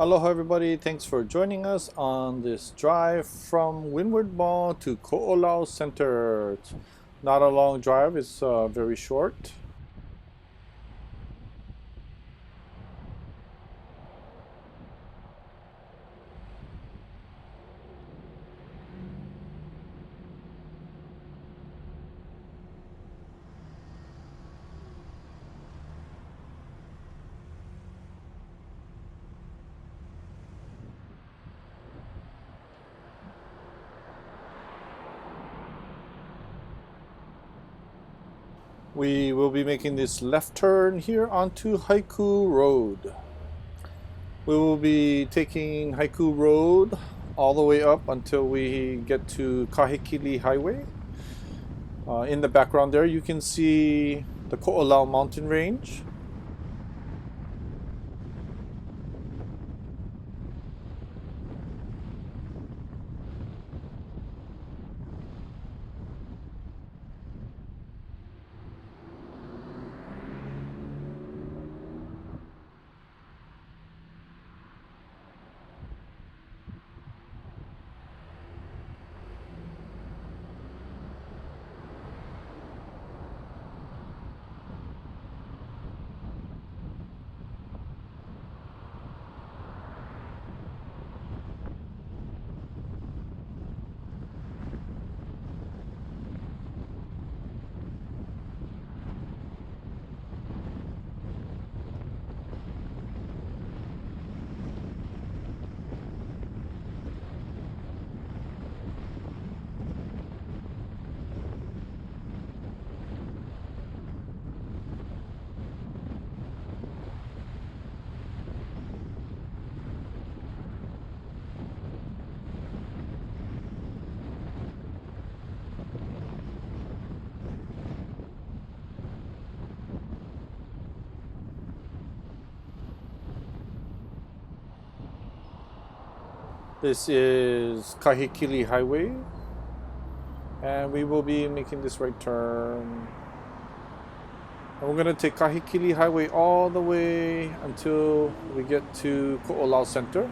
Aloha everybody, thanks for joining us on this drive from Windward Mall to Koolau Center. It's not a long drive, it's very short. We will be making this left turn here onto Haiku Road. We will be taking Haiku Road all the way up until we get to Kahekili Highway. In the background there you can see the Koolau mountain range. This is Kahekili Highway, and we will be making this right turn. And we're going to take Kahekili Highway all the way until we get to Koolau Center.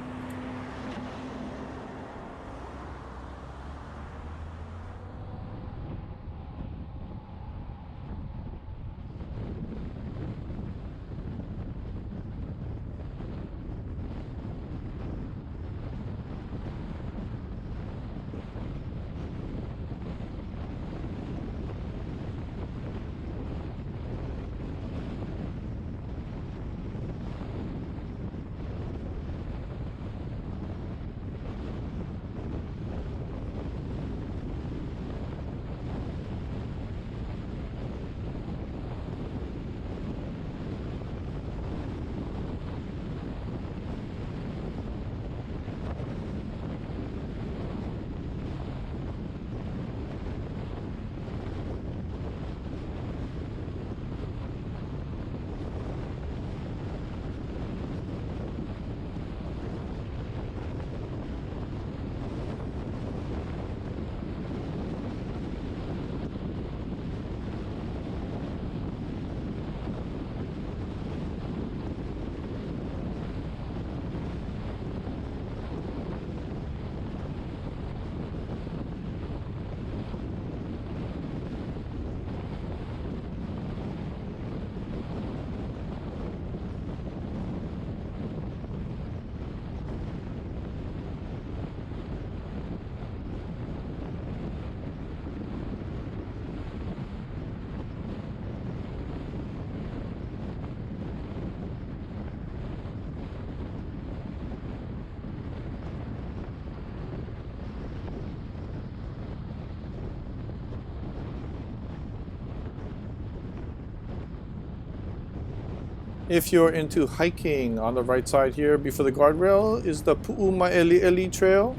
If you're into hiking, on the right side here before the guardrail is the Pu'umaeli'eli Trail.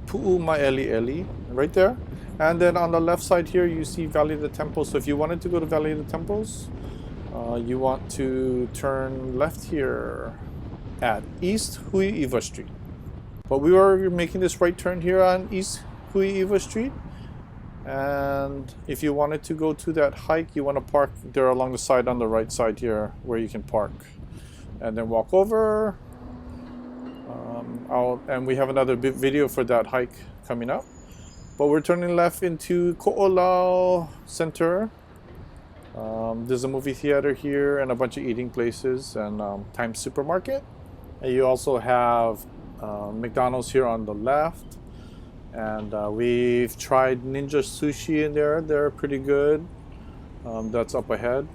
Pu'umaeli'eli, right there. And then on the left side here you see Valley of the Temples. So if you wanted to go to Valley of the Temples, you want to turn left here at East Kui Iwa Street. But we were making this right turn here on East Kui Iwa Street. And if you wanted to go to that hike, you want to park there along the side on the right side here where you can park. And then walk over And we have another video for that hike coming up. But we're turning left into Koolau Center. There's a movie theater here and a bunch of eating places and Times Supermarket. And you also have McDonald's here on the left. And we've tried Ninja Sushi in there. They're pretty good. That's up ahead.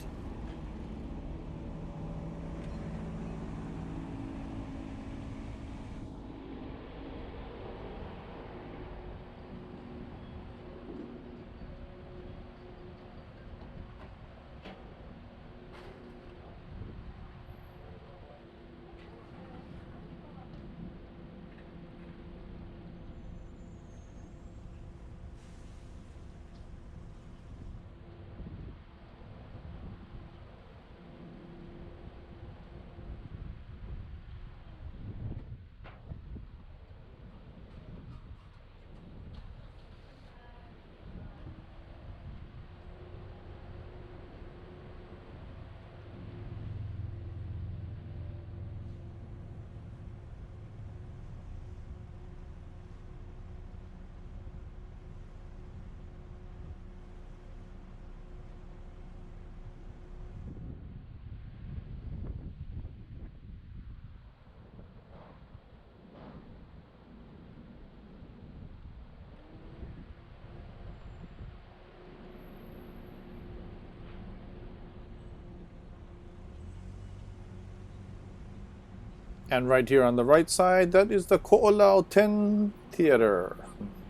And right here on the right side, that is the Koolau 10 Theater.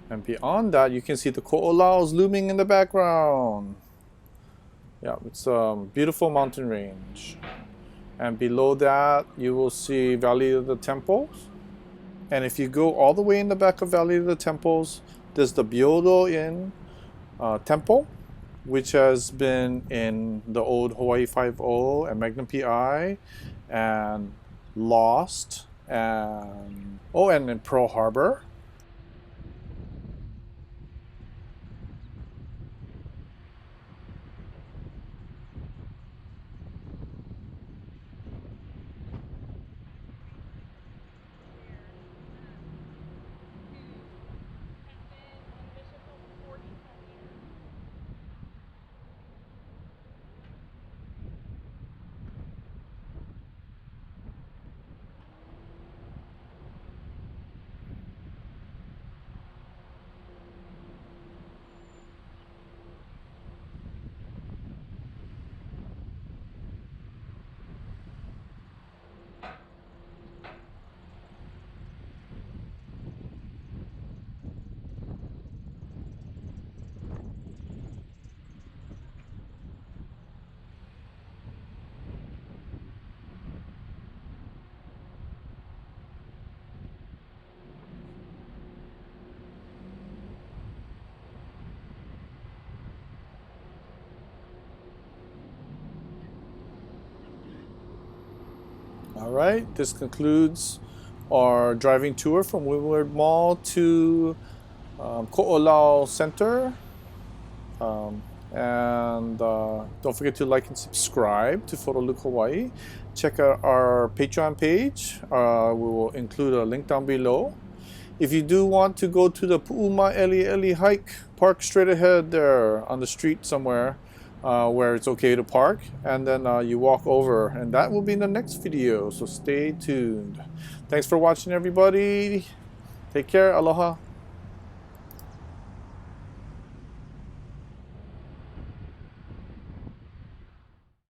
And beyond that, you can see the Ko'olaus looming in the background. Yeah, it's a beautiful mountain range. And below that, you will see Valley of the Temples. And if you go all the way in the back of Valley of the Temples, there's the Byodo Inn Temple, which has been in the old Hawaii 5-0 and Magnum PI and Lost and in Pearl Harbor. All right, this concludes our driving tour from Windward Mall to Koolau Center. Don't forget to like and subscribe to Photolook Hawaii. Check out our Patreon page. We will include a link down below. If you do want to go to the Pu'umaʻeliʻeli hike, park straight ahead there on the street somewhere where it's okay to park, and then you walk over, and that will be in the next video, so stay tuned. Thanks for watching, everybody. Take care. Aloha.